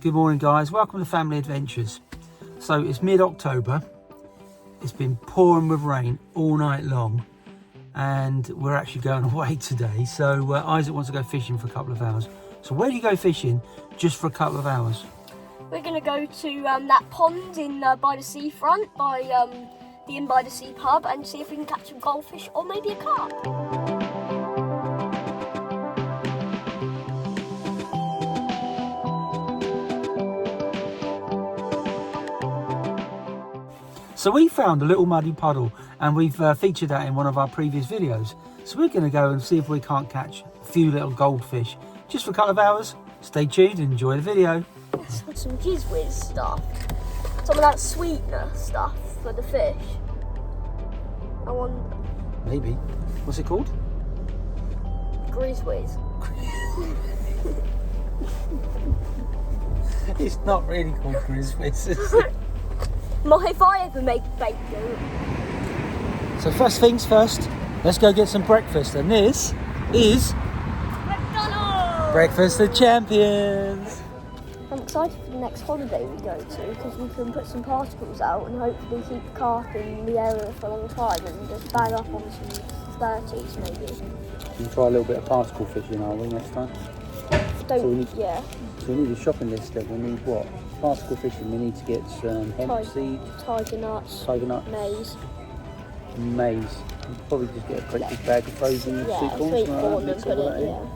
Good morning guys, welcome to Family Adventures. So it's mid-October, it's been pouring with rain all night long and we're actually going away today. So Isaac wants to go fishing for a couple of hours. So where do you go fishing just for a couple of hours? We're going to go to that pond in by the seafront, by the Inn by the Sea pub, and see if we can catch some goldfish or maybe a carp. So we found a little muddy puddle and we've featured that in one of our previous videos. So we're going to go and see if we can't catch a few little goldfish just for a couple of hours. Stay tuned and enjoy the video. Some Gizwiz stuff. Some of that sweetener stuff for the fish. I want... Maybe. What's it called? Grizwiz. It's not really called Grizwiz, is it? If I ever make bacon. So first things first, let's go get some breakfast. And this is McDonald's! Breakfast of Champions. I'm excited for the next holiday we go to because we can put some particles out and hopefully keep the carp in the area for a long time and just bag up on some 30s maybe. We'll try a little bit of particle fishing, are we, next time? So we need a shopping list then. We need what? Particle fishing, we need to get some hemp seed, tiger nuts, maize. We'll probably just get a great big bag of frozen sweet corn and put it in.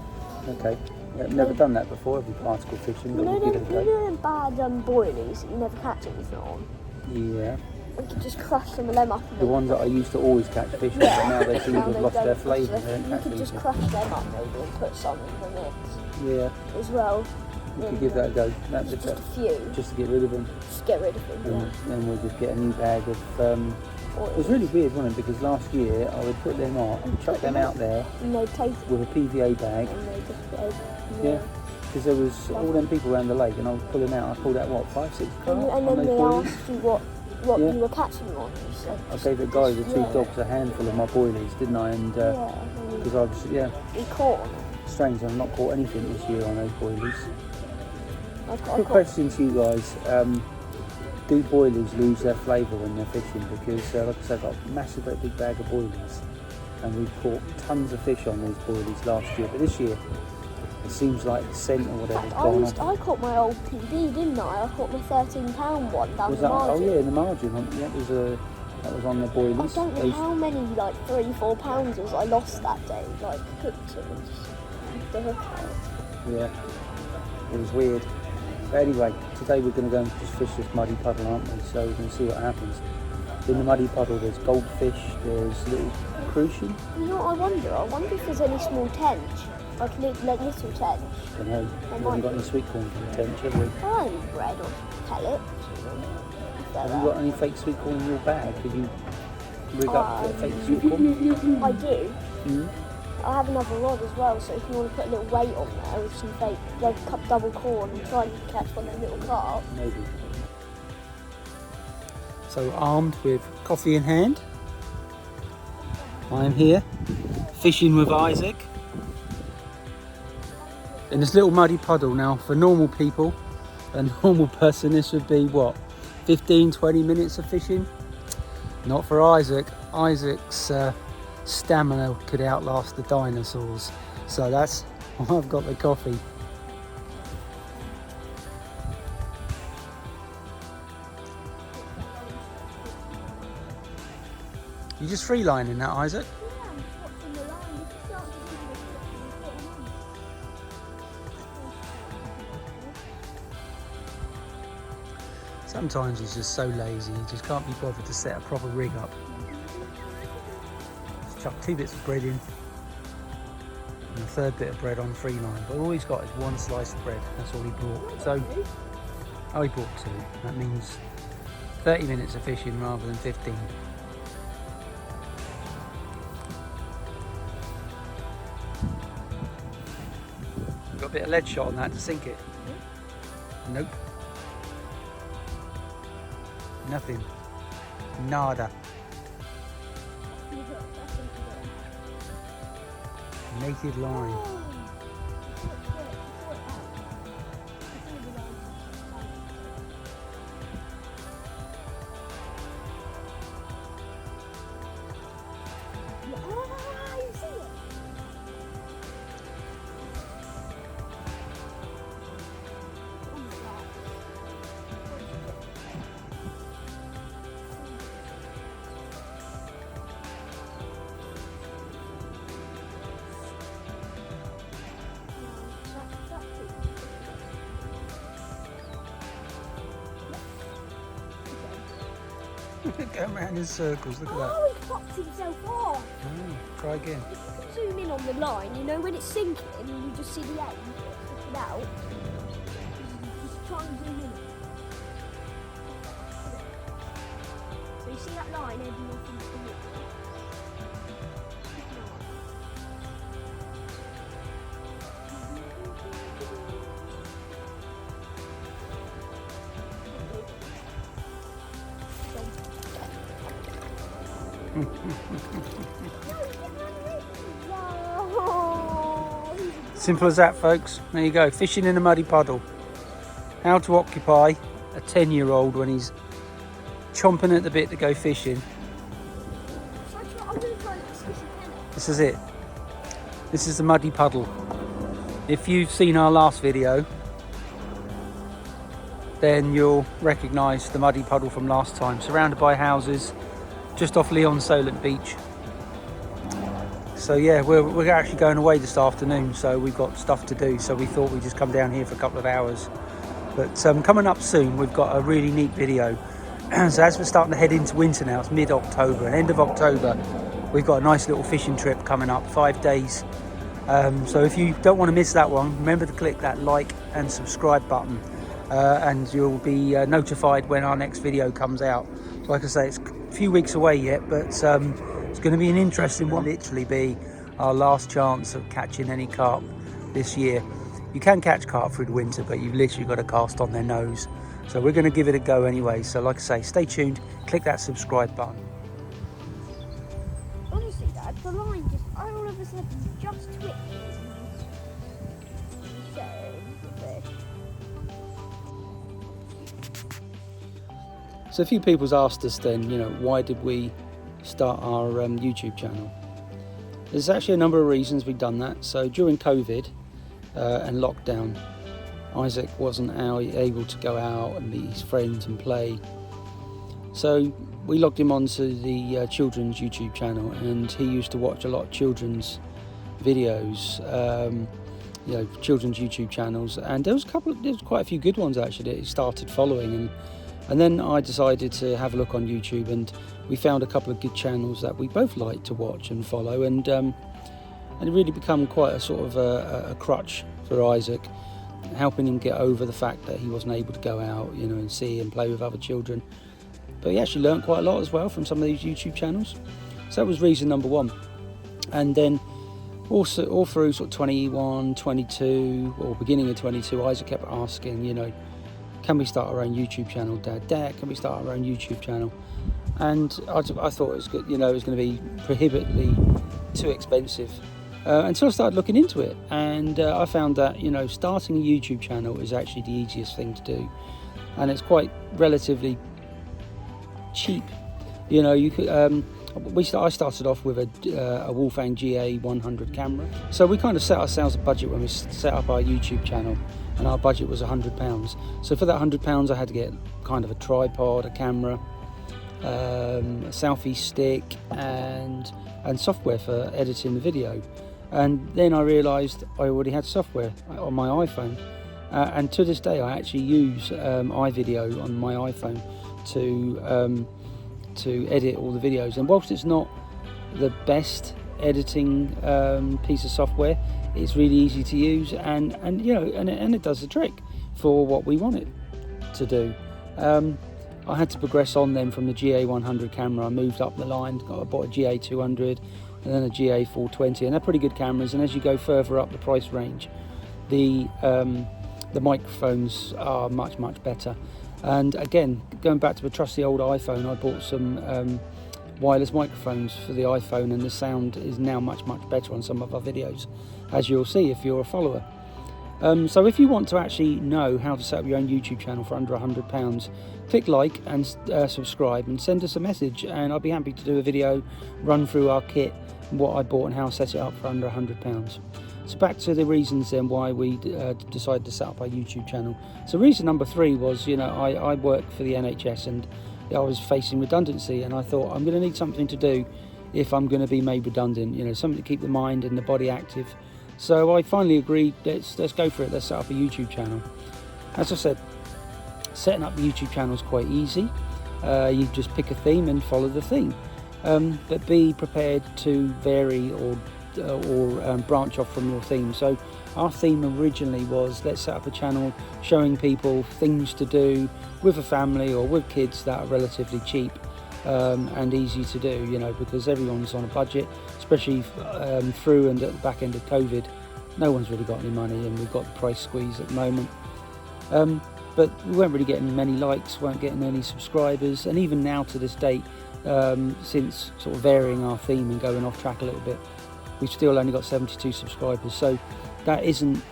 Okay. I've never done that before, every particle fishing, but we'll give it a go. You know them bad boilies that you never catch anything on? Yeah. We could just crush some of them up. The ones that I used to always catch fish on, but now they seem to have lost their flavour. You could just crush them up maybe and put some in the mix. Yeah. As well. We could give that a go. That's just a few. Just to get rid of them. Just get rid of them, and then we'll just get a new bag of... It was really weird, wasn't it? Because last year I would put them on, chuck them out there and they'd taste with a PVA bag. And they just yeah. Because there was all them people around the lake and I was pulling out, I pulled out what, 5, 6 carp? And then they asked you what you were catching on. You said, I gave the guy, the two dogs, a handful of my boilies, didn't I? And because I was, we caught. Strange, I've not caught anything this year on those boilies. Quick question to you guys. Do boilies lose their flavour when they're fishing? Because like I said, I've got a massive great big bag of boilies and we caught tons of fish on these boilies last year, but this year it seems like the scent or whatever has gone off. I caught my old PB, didn't I? I caught my £13 one down the margin. Oh yeah, in the margin. That was on the boilies. I don't know how many, like 3-4 pounders I lost that day, like cooked them and just the hook out. Yeah, it was weird. But anyway, today we're going to go and just fish this muddy puddle, aren't we? So we're going to see what happens. In the muddy puddle there's goldfish, there's little crucian. You know what I wonder if there's any small tench, like little tench. I don't know, we haven't got any sweet corn for the tench, have we? Oh, any bread or pellets. Have you got any fake sweet corn in your bag? Could you rig up a fake sweet corn? I do. Mm-hmm. I have another rod as well, so if you want to put a little weight on there with some fake cup double corn and try and catch one of the little carp. Maybe. So armed with coffee in hand, I am here fishing with Isaac in this little muddy puddle. Now for normal people, a normal person, this would be what, 15-20 minutes of fishing? Not for Isaac. Isaac's stamina could outlast the dinosaurs, so that's why I've got the coffee. You just free lining that, Isaac? Sometimes he's just so lazy, he just can't be bothered to set a proper rig up. Chuck 2 bits of bread in and a third bit of bread on free line, but all he's got is 1 slice of bread. That's all he brought. So he brought 2. That means 30 minutes of fishing rather than 15. Got a bit of lead shot on that to sink it. Nope. Nothing. Nada. Naked line. Going around in circles, look at that. Oh, he popped himself off. Oh, try again. If you zoom in on the line, you know when it's sinking and you just see the end sticking out. Just try and zoom in. So you see that line heading off into the water. Simple as that, folks. There you go, fishing in a muddy puddle. How to occupy a 10-year-old when he's chomping at the bit to go fishing. This is it. This is the muddy puddle. If you've seen our last video, then you'll recognise the muddy puddle from last time. Surrounded by houses, just off Leon Solent beach. So yeah, we're actually going away this afternoon, so we've got stuff to do, so we thought we'd just come down here for a couple of hours. But coming up soon, we've got a really neat video. So as we're starting to head into winter now, it's mid-October, and end of October, we've got a nice little fishing trip coming up, 5 days. So if you don't want to miss that one, remember to click that like and subscribe button, and you'll be notified when our next video comes out. So like I say, it's a few weeks away yet, but it's going to be an interesting one. Literally be our last chance of catching any carp this year. You can catch carp through the winter, but you've literally got to cast on their nose. So we're going to give it a go anyway. So like I say, stay tuned, click that subscribe button. Honestly, Dad, the line just all of a sudden just twitched. So a few people's asked us then, you know, why did we start our YouTube channel? There's actually a number of reasons we've done that. So during COVID and lockdown, Isaac wasn't able to go out and meet his friends and play. So we logged him onto the children's YouTube channel, and he used to watch a lot of children's videos, you know, children's YouTube channels, and there was quite a few good ones actually that he started following, and then I decided to have a look on YouTube, and we found a couple of good channels that we both like to watch and follow, and it really become quite a sort of a crutch for Isaac, helping him get over the fact that he wasn't able to go out, you know, and see and play with other children. But he actually learned quite a lot as well from some of these YouTube channels. So that was reason number one. And then also all through sort of 21, 22, or beginning of 22, Isaac kept asking, you know, can we start our own YouTube channel, Dad? Dad, can we start our own YouTube channel? And I thought it was good, you know, it was going to be prohibitively too expensive. Until I started looking into it, and I found that, you know, starting a YouTube channel is actually the easiest thing to do, and it's quite relatively cheap. You know, you could. I started off with a Wolfgang GA100 camera, so we kind of set ourselves a budget when we set up our YouTube channel, and our budget was £100. So for that £100, I had to get kind of a tripod, a camera, a selfie stick, and software for editing the video. And then I realised I already had software on my iPhone, and to this day I actually use iVideo on my iPhone to edit all the videos. And whilst it's not the best editing piece of software, it's really easy to use, and you know, and it does the trick for what we want it to do. I had to progress on then from the GA100 camera. I moved up the line, I bought a GA200 and then a GA420, and they're pretty good cameras. And as you go further up the price range, the microphones are much better. And again, going back to a trusty old iPhone, I bought some wireless microphones for the iPhone, and the sound is now much better on some of our videos, as you'll see if you're a follower. So if you want to actually know how to set up your own YouTube channel for under £100, click like and subscribe, and send us a message, and I'll be happy to do a video, run through our kit, what I bought and how I set it up for under £100. So back to the reasons then why we decided to set up our YouTube channel. So reason number 3 was, you know, I work for the NHS, and I was facing redundancy, and I thought I'm going to need something to do if I'm going to be made redundant, you know, something to keep the mind and the body active. So I finally agreed, let's go for it, let's set up a YouTube channel. As I said, setting up the YouTube channel is quite easy. You just pick a theme and follow the theme, but be prepared to vary or branch off from your theme. So our theme originally was, let's set up a channel showing people things to do with a family or with kids that are relatively cheap and easy to do, you know, because everyone's on a budget, especially through and at the back end of COVID. No one's really got any money, and we've got the price squeeze at the moment. But we weren't really getting many likes, weren't getting any subscribers, and even now to this date, since sort of varying our theme and going off track a little bit, we've still only got 72 subscribers. So that isn't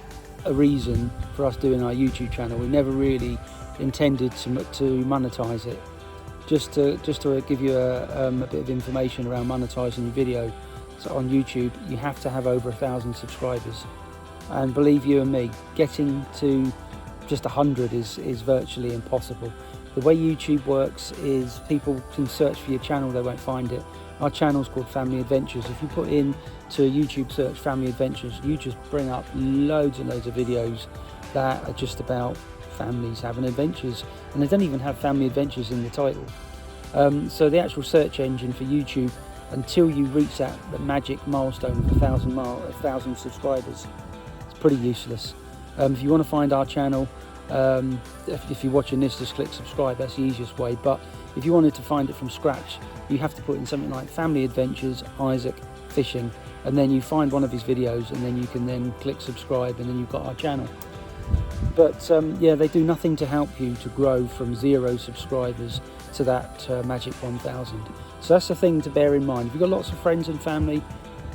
a reason for us doing our YouTube channel. We never really intended to monetize it. Just to give you a bit of information around monetizing your video. So on YouTube, you have to have over 1,000 subscribers, and believe you and me, getting to just 100 is virtually impossible. The way YouTube works is people can search for your channel, they won't find it. Our channel's called Family Adventures. If you put in to a YouTube search Family Adventures, you just bring up loads and loads of videos that are just about families having adventures, and they don't even have family adventures in the title. So the actual search engine for YouTube, until you reach that magic milestone of 1,000 subscribers, it's pretty useless. If you want to find our channel, if you're watching this, just click subscribe. That's the easiest way. But if you wanted to find it from scratch, you have to put in something like Family Adventures Isaac Fishing, and then you find one of his videos, and then you can then click subscribe, and then you've got our channel. But yeah, they do nothing to help you to grow from 0 subscribers to that magic 1,000. So that's the thing to bear in mind. If you've got lots of friends and family,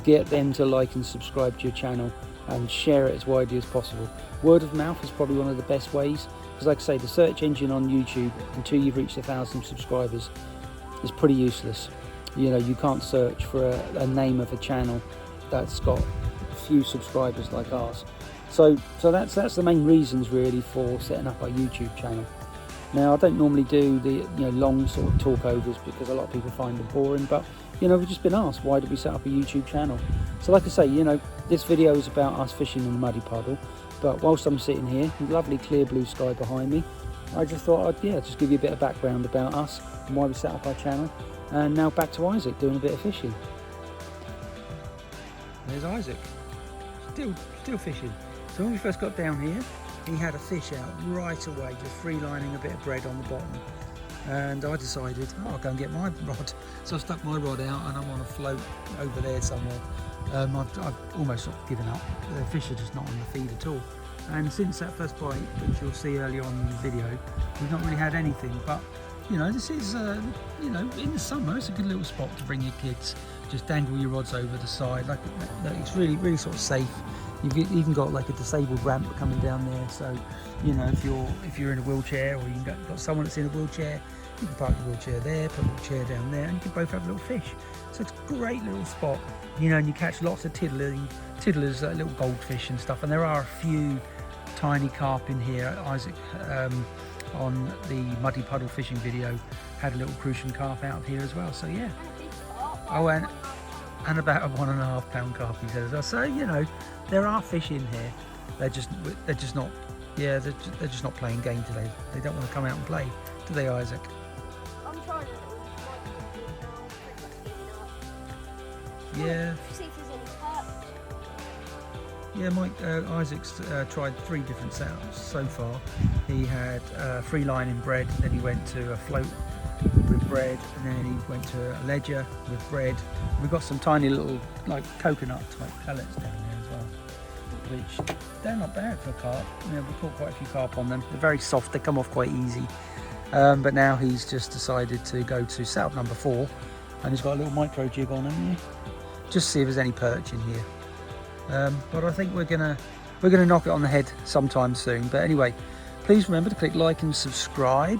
get them to like and subscribe to your channel and share it as widely as possible. Word of mouth is probably one of the best ways, because like I say, the search engine on YouTube, until you've reached 1,000 subscribers, is pretty useless. You know, you can't search for a name of a channel that's got a few subscribers like ours. So that's the main reasons really for setting up our YouTube channel. Now, I don't normally do the long sort of talkovers, because a lot of people find them boring, but we've just been asked, why did we set up a YouTube channel? So like I say, this video is about us fishing in the muddy puddle, but whilst I'm sitting here, lovely clear blue sky behind me, I just thought I'd just give you a bit of background about us and why we set up our channel. And now back to Isaac doing a bit of fishing. There's Isaac, still fishing. So when we first got down here, he had a fish out right away, just free lining a bit of bread on the bottom. And I decided, I'll go and get my rod. So I stuck my rod out, and I'm on a float over there somewhere. I've almost sort of given up. The fish are just not on the feed at all. And since that first bite, which you'll see earlier on in the video, we've not really had anything. But this is in the summer, it's a good little spot to bring your kids. Just dangle your rods over the side. Like it's really sort of safe. You've even got like a disabled ramp coming down there, so if you're in a wheelchair, or you've got someone that's in a wheelchair, you can park your wheelchair there, put the chair down there, and you can both have a little fish. So it's a great little spot, and you catch lots of tiddlers, little goldfish and stuff. And there are a few tiny carp in here. Isaac on the muddy puddle fishing video had a little crucian carp out of here as well. So yeah. Oh, and about a 1.5 pound carp, he said as well. So there are fish in here. They're just not. Yeah, they're just not playing game today. They don't want to come out and play, do they, Isaac? I'm trying to. Yeah. See if there's any perch. Yeah, Isaac's tried 3 different setups so far. He had free lining bread, then he went to a float with bread, and then he went to a ledger with bread. We've got some tiny little like coconut type pellets down there as well, which they're not bad for carp. We caught quite a few carp on them. They're very soft, they come off quite easy. But now he's just decided to go to setup number 4, and he's got a little micro jig on, hasn't he? Just see if there's any perch in here. But I think we're gonna knock it on the head sometime soon. But anyway, please remember to click like and subscribe.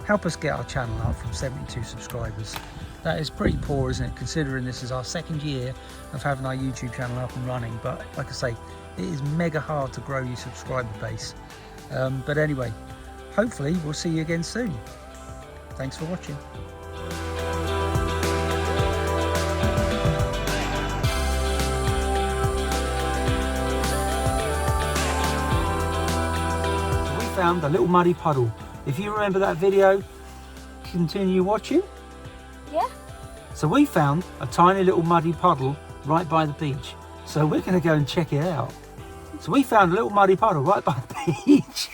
Help us get our channel up from 72 subscribers. That is pretty poor, isn't it, considering this is our 2nd year of having our YouTube channel up and running. But like I say, it is mega hard to grow your subscriber base. But anyway, hopefully we'll see you again soon. Thanks for watching. We found a little muddy puddle. If you remember that video, continue watching? Yeah. So we found a tiny little muddy puddle right by the beach. So we're going to go and check it out. So we found a little muddy puddle right by the beach.